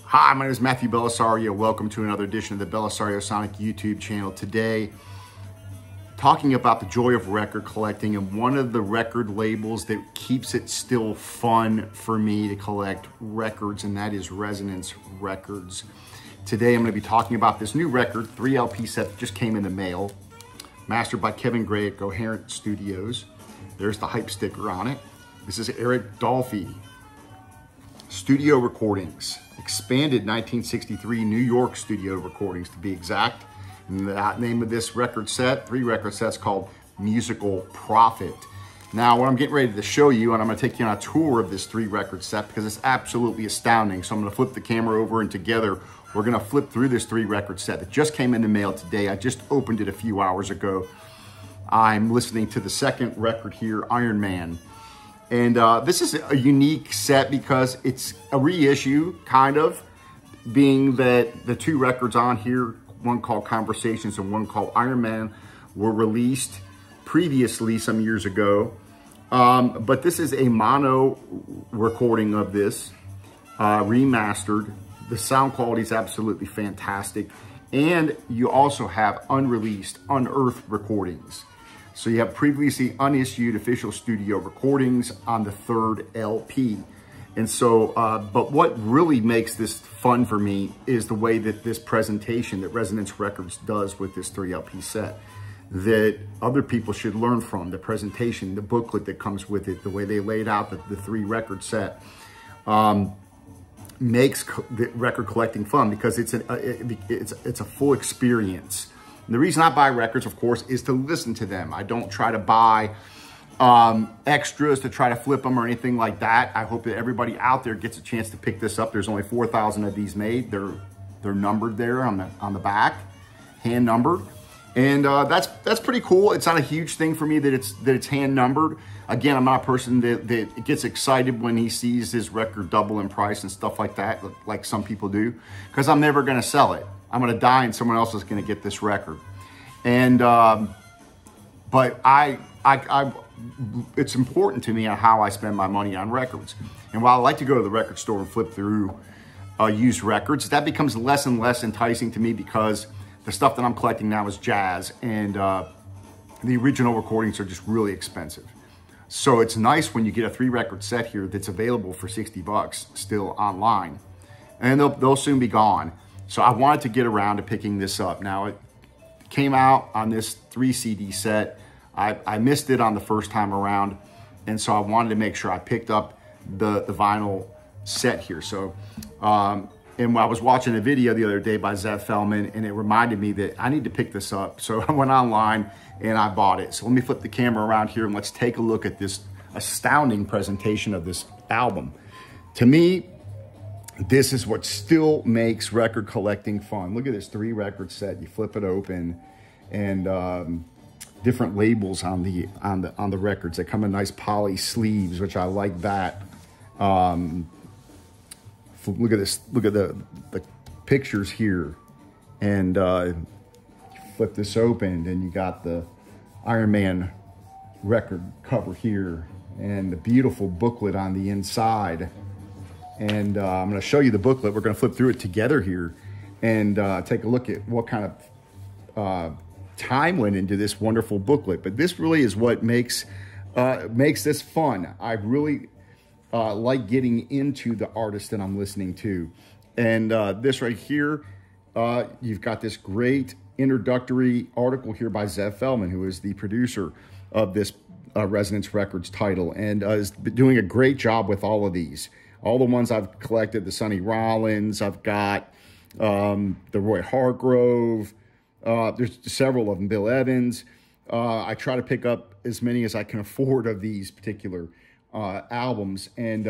Hi, my name is Matthew Bellisario. Welcome to another edition of the Bellisario Sonic YouTube channel. Today, talking about the joy of record collecting and one of the record labels that keeps it still fun for me to collect records, and that is Resonance Records. Today, I'm going to be talking about this new record, 3 LP set that just came in the mail, mastered by Kevin Gray at Coherent Studios. There's the hype sticker on it. This is Eric Dolphy. Studio recordings, expanded 1963 New York studio recordings to be exact. And the name of this record set, 3 record sets, called Musical Prophet. Now, what I'm getting ready to show you, and I'm going to take you on a tour of this 3 record set because it's absolutely astounding. So I'm going to flip the camera over, and together we're going to flip through this 3 record set that just came in the mail today. I just opened it a few hours ago. I'm listening to the second record here, Iron Man. And this is a unique set because it's a reissue, kind of, being that the 2 records on here, one called Conversations and one called Iron Man, were released previously some years ago. But this is a mono recording of this, remastered. The sound quality is absolutely fantastic. And you also have unreleased, unearthed recordings. So you have previously unissued official studio recordings on the 3rd LP. And so, but what really makes this fun for me is the way that this presentation that Resonance Records does with this 3 LP set, that other people should learn from. The presentation, the booklet that comes with it, the way they laid out the 3 record set, makes the record collecting fun because it's a full experience. And the reason I buy records, of course, is to listen to them. I don't try to buy extras to try to flip them or anything like that. I hope that everybody out there gets a chance to pick this up. There's only 4,000 of these made. They're numbered there on the back, hand numbered, and that's pretty cool. It's not a huge thing for me that it's hand numbered. Again, I'm not a person that gets excited when he sees his record double in price and stuff like that, like some people do, because I'm never going to sell it. I'm going to die and someone else is going to get this record. And, but it's important to me how I spend my money on records. And while I like to go to the record store and flip through used records, that becomes less and less enticing to me because the stuff that I'm collecting now is jazz, and the original recordings are just really expensive. So it's nice when you get a 3 record set here that's available for 60 bucks still online, and they'll soon be gone. So I wanted to get around to picking this up. Now, it came out on this 3 CD set. I missed it on the first time around, and so I wanted to make sure I picked up the vinyl set here. So, and I was watching a video the other day by Zev Feldman, and it reminded me that I need to pick this up. So I went online and I bought it. So let me flip the camera around here and let's take a look at this astounding presentation of this album. To me, this is what still makes record collecting fun. Look at this 3 record set. You flip it open, and different labels on the records. They come in nice poly sleeves, which I like that. Look at this. Look at the pictures here, and flip this open, and you got the Iron Man record cover here, and the beautiful booklet on the inside. And I'm going to show you the booklet. We're going to flip through it together here and take a look at what kind of time went into this wonderful booklet. But this really is what makes this fun. I really like getting into the artist that I'm listening to. And this right here, you've got this great introductory article here by Zev Feldman, who is the producer of this Resonance Records title, and is doing a great job with all of these. All the ones I've collected, the Sonny Rollins, I've got the Roy Hargrove, there's several of them, Bill Evans. I try to pick up as many as I can afford of these particular albums, and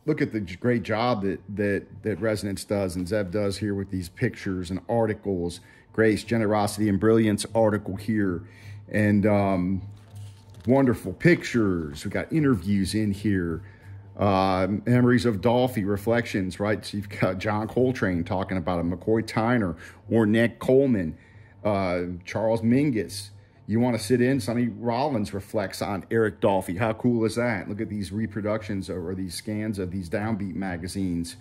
look at the great job that Resonance does and Zev does here with these pictures and articles. Grace, Generosity, and Brilliance article here, and wonderful pictures. We got interviews in here. Memories of Dolphy, Reflections, right? So you've got John Coltrane talking about it, McCoy Tyner, Ornette Coleman, Charles Mingus. you want to sit in, Sonny Rollins reflects on Eric Dolphy. How cool is that? Look at these reproductions or these scans of these downbeat magazines.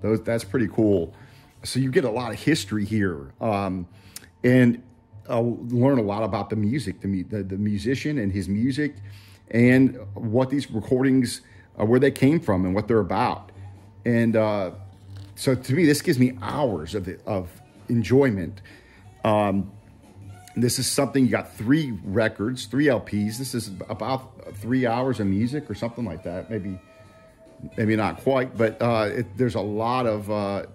That's pretty cool. So you get a lot of history here. And I'll learn a lot about the music, the musician and his music, and what these recordings, where they came from and what they're about. And so to me, this gives me hours of enjoyment. This is something, you got 3 records, 3 LPs. This is about 3 hours of music or something like that. Maybe not quite, but there's a lot of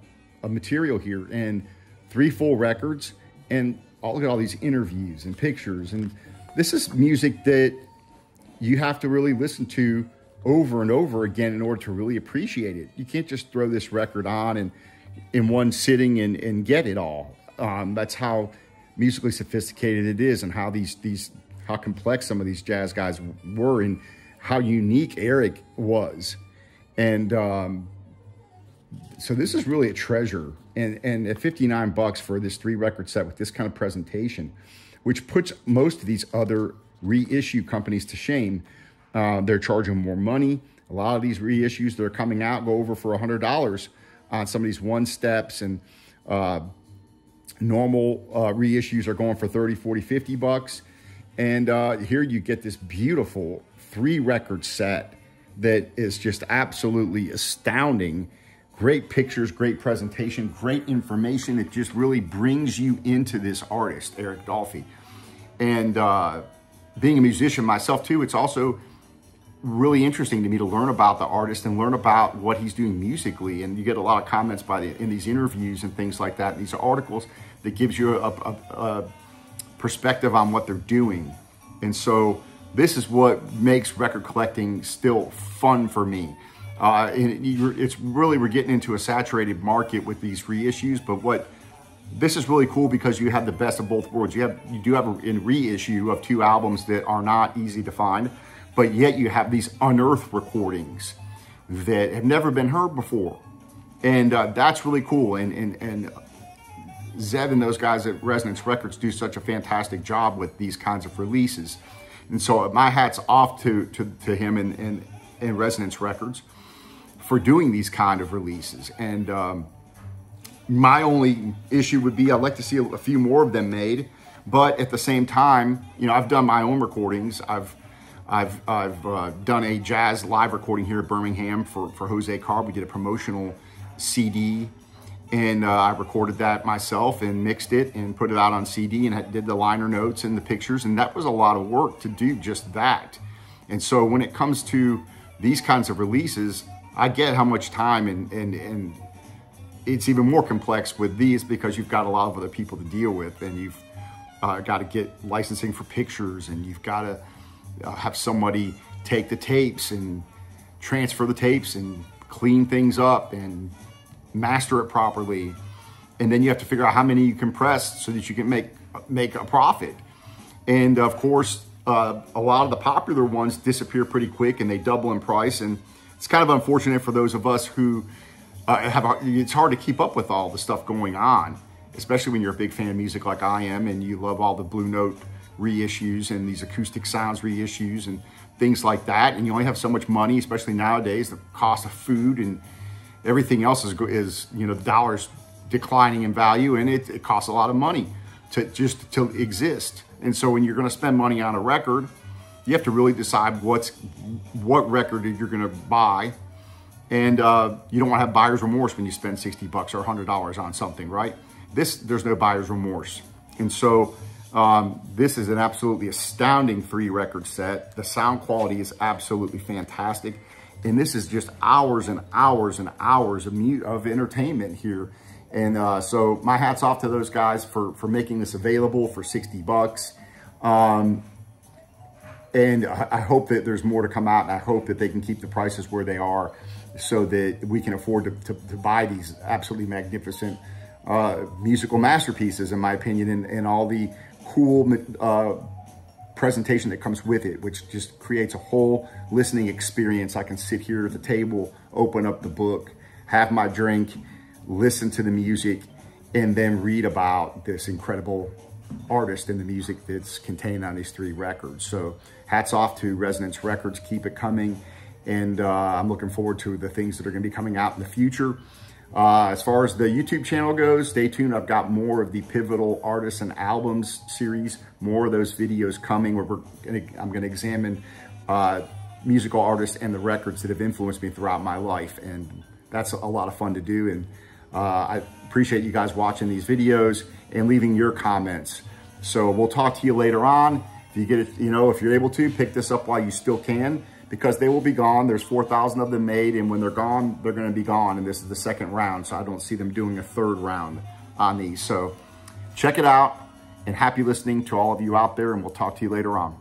material here, and 3 full records, and look at all these interviews and pictures. And this is music that you have to really listen to over and over again in order to really appreciate it. You can't just throw this record on and in one sitting and get it all. That's how musically sophisticated it is, and how how complex some of these jazz guys were, and how unique Eric was. And so this is really a treasure. And at $59 for this 3 record set with this kind of presentation, which puts most of these other reissue companies to shame. They're charging more money. A lot of these reissues that are coming out go over for $100 on some of these one steps, and normal reissues are going for 30, 40, 50 bucks. And here you get this beautiful 3 record set that is just absolutely astounding. Great pictures, great presentation, great information. It just really brings you into this artist, Eric Dolphy. And being a musician myself too, it's also really interesting to me to learn about the artist and learn about what he's doing musically. And you get a lot of comments in these interviews and things like that, these articles that gives you a perspective on what they're doing. And so this is what makes record collecting still fun for me. It's really, we're getting into a saturated market with these reissues, but this is really cool because you have the best of both worlds. You do have a reissue of 2 albums that are not easy to find, but yet you have these unearthed recordings that have never been heard before. And that's really cool. And Zev and those guys at Resonance Records do such a fantastic job with these kinds of releases. And so my hat's off to him and Resonance Records for doing these kind of releases. And my only issue would be I'd like to see a few more of them made, but at the same time, you know, I've done my own recordings. I've done a jazz live recording here at Birmingham for Jose Carr. We did a promotional CD, and I recorded that myself and mixed it and put it out on CD and did the liner notes and the pictures, and that was a lot of work to do just that. And so when it comes to these kinds of releases, I get how much time, and it's even more complex with these because you've got a lot of other people to deal with, and you've got to get licensing for pictures, and you've got to have somebody take the tapes and transfer the tapes and clean things up and master it properly. And then you have to figure out how many you can press so that you can make a profit. And of course, a lot of the popular ones disappear pretty quick and they double in price. And it's kind of unfortunate for those of us who it's hard to keep up with all the stuff going on, especially when you're a big fan of music like I am and you love all the Blue Note reissues and these acoustic sounds reissues and things like that. And you only have so much money, especially nowadays, the cost of food and everything else is you know, the dollar's declining in value, and it costs a lot of money to exist. And so when you're going to spend money on a record, you have to really decide what record you're going to buy. And you don't want to have buyer's remorse when you spend $60 or $100 on something, right? There's no buyer's remorse. And so this is an absolutely astounding 3-record set. The sound quality is absolutely fantastic. And this is just hours and hours and hours of entertainment here. And so my hat's off to those guys for making this available for $60. And I hope that there's more to come out, and I hope that they can keep the prices where they are so that we can afford to buy these absolutely magnificent musical masterpieces, in my opinion, and all the cool presentation that comes with it, which just creates a whole listening experience. I can sit here at the table, open up the book, have my drink, listen to the music, and then read about this incredible artists and the music that's contained on these 3 records. So hats off to Resonance Records. Keep it coming. And I'm looking forward to the things that are going to be coming out in the future. As far as the YouTube channel goes, stay tuned. I've got more of the Pivotal Artists and Albums series, more of those videos coming where I'm going to examine musical artists and the records that have influenced me throughout my life. And that's a lot of fun to do. And I appreciate you guys watching these videos and leaving your comments. So we'll talk to you later on. If you get it, if you're able to, pick this up while you still can, because they will be gone. There's 4,000 of them made, and when they're gone, they're going to be gone. And this is the 2nd round, so I don't see them doing a 3rd round on these. So check it out, and happy listening to all of you out there, and we'll talk to you later on.